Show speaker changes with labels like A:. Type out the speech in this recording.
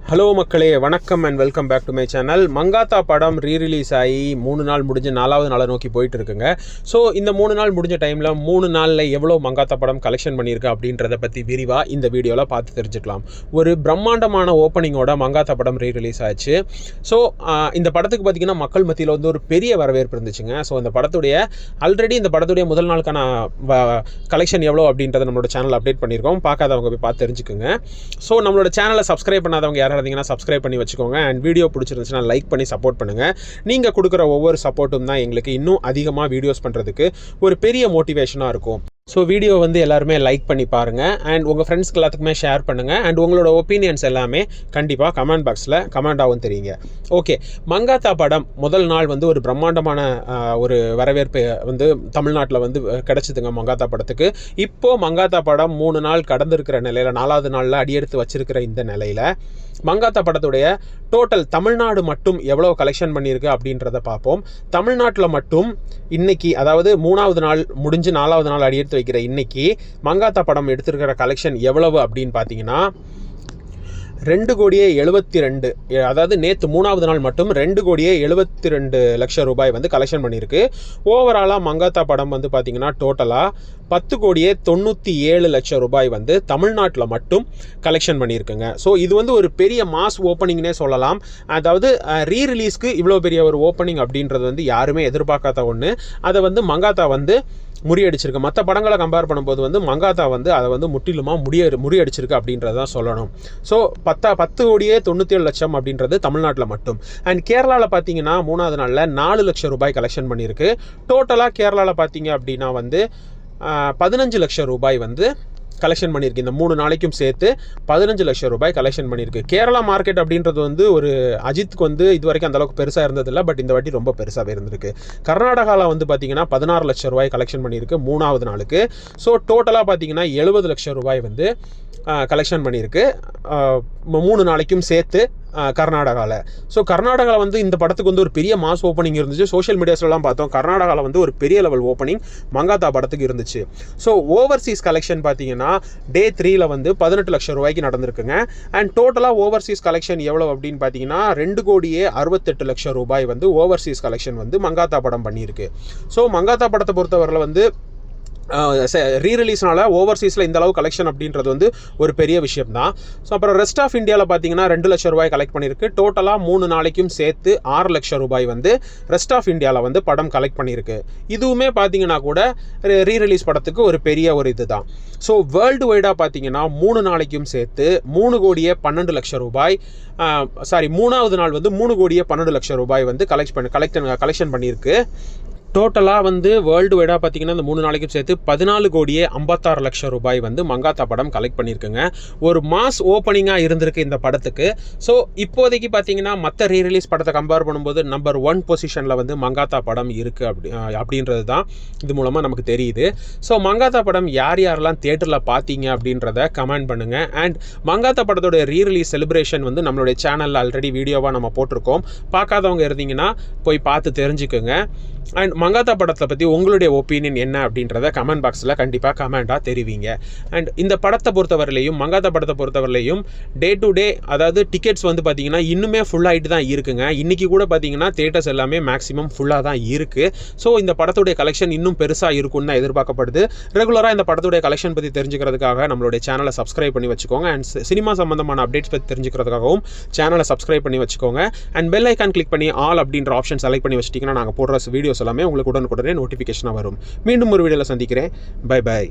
A: Hello மக்களே, வணக்கம் and welcome back to my channel. Mankatha படம் ரீரிலீஸ் ஆகி 3 நாள் முடிஞ்சு 4வது நாளை நோக்கி போயிட்டு இருக்குங்க. ஸோ இந்த 3 நாள் முடிஞ்ச டைமில் 3 நாளில் எவ்வளோ மங்காத்தா படம் கலெக்ஷன் பண்ணியிருக்கு அப்படின்றத பற்றி விரிவாக இந்த வீடியோவில் பார்த்து தெரிஞ்சுக்கலாம். ஒரு பிரம்மாண்டமான ஓப்பனிங்கோட மங்காத்தா படம் ரீரிலீஸ் ஆச்சு. ஸோ இந்த படத்துக்கு பார்த்திங்கன்னா மக்கள் மத்தியில் வந்து ஒரு பெரிய வரவேற்பு இருந்துச்சுங்க. ஸோ இந்த படத்துடைய முதல் நாளுக்கான கலெக்ஷன் எவ்வளோ அப்படின்றத நம்மளோட சேனல் அப்டேட் பண்ணியிருக்கோம். பார்க்காதவங்க போய் பார்த்து தெரிஞ்சுக்குங்க. ஸோ நம்மளோட சேனலை சப்ஸ்கிரைப் பண்ணாதவங்க யாராவது சப்ஸ்கிரைப் பண்ணி வச்சுக்கோங்க. அண்ட் வீடியோ பிடிச்சிருந்துச்சுன்னா லைக் பண்ணி சப்போர்ட் பண்ணுங்க. நீங்க கொடுக்குற ஒவ்வொரு சப்போர்ட்டும் தான் எங்களுக்கு இன்னும் அதிகமாக வீடியோஸ் பண்றதுக்கு ஒரு பெரிய மோட்டிவேஷனாக இருக்கும். ஸோ வீடியோ வந்து எல்லாருமே லைக் பண்ணி பாருங்கள் அண்ட் உங்கள் ஃப்ரெண்ட்ஸ்க்கு எல்லாத்துக்குமே ஷேர் பண்ணுங்கள். அண்ட் உங்களோட ஒப்பீனியன்ஸ் எல்லாமே கண்டிப்பாக கமெண்ட் பாக்ஸில் கமெண்டாகவும் தெரியுங்க. ஓகே, மங்காத்தா படம் முதல் நாள் வந்து ஒரு பிரம்மாண்டமான ஒரு வரவேற்பு வந்து தமிழ்நாட்டில் வந்து கிடச்சிதுங்க மங்காத்தா படத்துக்கு. இப்போது மங்காத்தா படம் 3 நாள் கடந்திருக்கிற நிலையில் 4வது நாளில் அடியெடுத்து வச்சிருக்கிற இந்த நிலையில் மங்காத்தா படத்துடைய டோட்டல் தமிழ்நாடு மட்டும் எவ்வளோ கலெக்ஷன் பண்ணியிருக்கு அப்படின்றத பார்ப்போம். தமிழ்நாட்டில் மட்டும் இன்னைக்கு, அதாவது 3வது நாள் முடிஞ்சு 4வது நாள் அடியெடுத்து வைக்கிற இன்னைக்கு மங்காத்தா படம் எடுத்திருக்கிற கலெக்ஷன் எவ்வளவு அப்படின்னு பார்த்தீங்கன்னா 2,72,00,000, அதாவது நேற்று 3வது நாள் மட்டும் 2,72,00,000 ரூபாய் வந்து கலெக்ஷன் பண்ணியிருக்கு. ஓவராலாக மங்காத்தா படம் வந்து பார்த்தீங்கன்னா டோட்டலாக 10,97,00,000 ரூபாய் வந்து தமிழ்நாட்டில் மட்டும் கலெக்ஷன் பண்ணியிருக்குங்க. ஸோ இது வந்து ஒரு பெரிய மாஸ் ஓப்பனிங்னே சொல்லலாம். அதாவது ரீரிலீஸ்க்கு இவ்வளோ பெரிய ஒரு ஓப்பனிங் அப்படின்றது வந்து யாருமே எதிர்பார்க்காத ஒன்று. அதை வந்து மங்காத்தா வந்து முறியடிச்சிருக்கு. மற்ற படங்களை கம்பேர் பண்ணும்போது வந்து மங்காத்தா வந்து அதை வந்து முற்றிலுமாக முறியடிச்சிருக்கு அப்படின்றத தான் சொல்லணும். ஸோ 10,97,00,000 அப்படின்றது தமிழ்நாட்டில் மட்டும். அண்ட் கேரளாவில் பார்த்தீங்கன்னா 3வது நாளில் 4 லட்சம் ரூபாய் கலெக்ஷன் பண்ணியிருக்கு. டோட்டலாக கேரளாவில் பார்த்தீங்க அப்படின்னா வந்து 15 லட்சம் ரூபாய் வந்து கலெக்ஷன் பண்ணியிருக்கு. இந்த 3 நாளைக்கும் சேர்த்து 15 லட்சம் ரூபாய் கலெக்ஷன் பண்ணியிருக்கு. கேரளா மார்க்கெட் அப்படின்றது வந்து ஒரு அஜித்துக்கு வந்து இது வரைக்கும் அந்தளவுக்கு பெருசாக இருந்ததில்லை. பட் இந்த வாட்டி ரொம்ப பெருசாகவே இருந்திருக்கு. கர்நாடகாவில் வந்து பார்த்தீங்கன்னா 16 லட்சம் ரூபாய் கலெக்ஷன் பண்ணியிருக்கு 3வது நாளுக்கு. ஸோ டோட்டலாக பார்த்தீங்கன்னா 70 லட்சம் ரூபாய் வந்து கலெக்ஷன் பண்ணியிருக்கு 3 நாளைக்கும் சேர்த்து கர்நாடகாவில். ஸோ கர்நாடகாவில் வந்து இந்த படத்துக்கு வந்து ஒரு பெரிய மாஸ் ஓப்பனிங் இருந்துச்சு. சோஷியல் மீடியாஸ்லாம் பார்த்தோம், கர்நாடகாவில் வந்து ஒரு பெரிய லெவல் ஓப்பனிங் மங்காத்தா படத்துக்கு இருந்துச்சு. ஸோ ஓவர்சீஸ் கலெக்ஷன் பார்த்தீங்கன்னா டே 3ல் வந்து 18 லட்சம் ரூபாய்க்கு நடந்திருக்குங்க. அண்ட் டோட்டலாக ஓவர்சீஸ் கலெக்ஷன் எவ்வளோ அப்படின்னு பார்த்தீங்கன்னா 2,68,00,000 ரூபாய் வந்து ஓவர்சீஸ் கலெக்ஷன் வந்து மங்காத்தா படம் பண்ணியிருக்கு. ஸோ மங்காத்தா படத்தை பொறுத்தவரையில் வந்து ரீரிலீஸ்னால ஓவர்சீஸில் இந்த அளவு கலெக்ஷன் அப்படின்றது வந்து ஒரு பெரிய விஷயம் தான். ஸோ அப்புறம் ரெஸ்ட் ஆஃப் இந்தியாவில் பார்த்தீங்கன்னா 2 லட்சம் ரூபாய் கலெக்ட் பண்ணியிருக்கு. டோட்டலாக 3 நாளைக்கும் சேர்த்து 6 லட்சம் ரூபாய் வந்து ரெஸ்ட் ஆஃப் இந்தியாவில் வந்து படம் கலெக்ட் பண்ணியிருக்கு. இதுவுமே பார்த்தீங்கன்னா கூட ரீரிலீஸ் படத்துக்கு ஒரு பெரிய ஒரு இது தான். ஸோ வேர்ல்டு வைடாக பார்த்தீங்கன்னா 3 நாளைக்கும் சேர்த்து 3,12,00,000 ரூபாய், 3வது நாள் வந்து 3,12,00,000 ரூபாய் வந்து கலெக்ஷன் பண்ணியிருக்கு. டோட்டலாக வந்து வேர்ல்டு வைடாக பார்த்தீங்கன்னா இந்த 3 நாளைக்கும் சேர்த்து 14,56,00,000 ரூபாய் வந்து மங்காத்தா படம் கலெக்ட் பண்ணியிருக்குங்க. ஒரு மாஸ் ஓப்பனிங்காக இருந்திருக்கு இந்த படத்துக்கு. ஸோ இப்போதைக்கு பார்த்தீங்கன்னா மற்ற ரீரிலீஸ் படத்தை கம்பேர் பண்ணும்போது நம்பர் 1 பொசிஷனில் வந்து மங்காத்தா படம் இருக்குது அப்படின்றது தான் இது மூலமாக நமக்கு தெரியுது. ஸோ மங்காத்தா படம் யாரெல்லாம் தியேட்டரில் பார்த்தீங்க அப்படின்றத கமெண்ட் பண்ணுங்கள். அண்ட் மங்காத்தா படத்தோட ரீரிலீஸ் செலிப்ரேஷன் வந்து நம்மளுடைய சேனலில் ஆல்ரெடி வீடியோவாக நம்ம போட்டிருக்கோம். பார்க்காதவங்க இருந்தீங்கன்னா போய் பார்த்து தெரிஞ்சுக்குங்க. அண்ட் மங்காத்தா படத்தை பற்றி உங்களுடைய ஒப்பீனியன் என்ன அப்படின்றத கமெண்ட் பாக்ஸில் கண்டிப்பாக கமெண்ட்டாக தெரிவிங்க. அண்ட் இந்த படத்தை பொறுத்தவரையிலையும் மங்காத்தா படத்தை பொறுத்தவரையிலையும் டே டு டே, அதாவது டிக்கெட்ஸ் வந்து பார்த்தீங்கன்னா இன்னுமே ஃபுல்லாகிட்டு தான் இருக்குங்க. இன்றைக்கி கூட பார்த்தீங்கன்னா தியேட்டர்ஸ் எல்லாமே மேக்ஸிமம் ஃபுல்லாக தான் இருக்குது. ஸோ இந்த படத்துடைய கலெக்ஷன் இன்னும் பெருசாக இருக்குன்னு தான் எதிர்பார்க்கப்படுது. ரெகுலராக இந்த படத்துடைய கலெக்ஷன் பற்றி தெரிஞ்சுக்கிறதுக்காக நம்மளுடைய சேனலை சப்ஸ்கிரைப் பண்ணி வச்சுக்கோங்க. அண்ட் சினிமா சம்பந்தமான அப்டேட்ஸ் பற்றி தெரிஞ்சுக்கிறதுக்காகவும் சேனலை சப்ஸ்கிரைப் பண்ணி வச்சுக்கோங்க. அண்ட் பெல் ஐக்கான் கிளிக் பண்ணி ஆல் அப்படின்ற ஆப்ஷன் செலக்ட் பண்ணி வச்சிட்டிங்கன்னா நாங்கள் போடுற வீடியோஸ் எல்லாமே உங்களுக்கு உடனுக்குடனே நோட்டிஃபிகேஷனாக வரும். மீண்டும் ஒரு வீடியோவில் சந்திக்கிறேன். Bye by.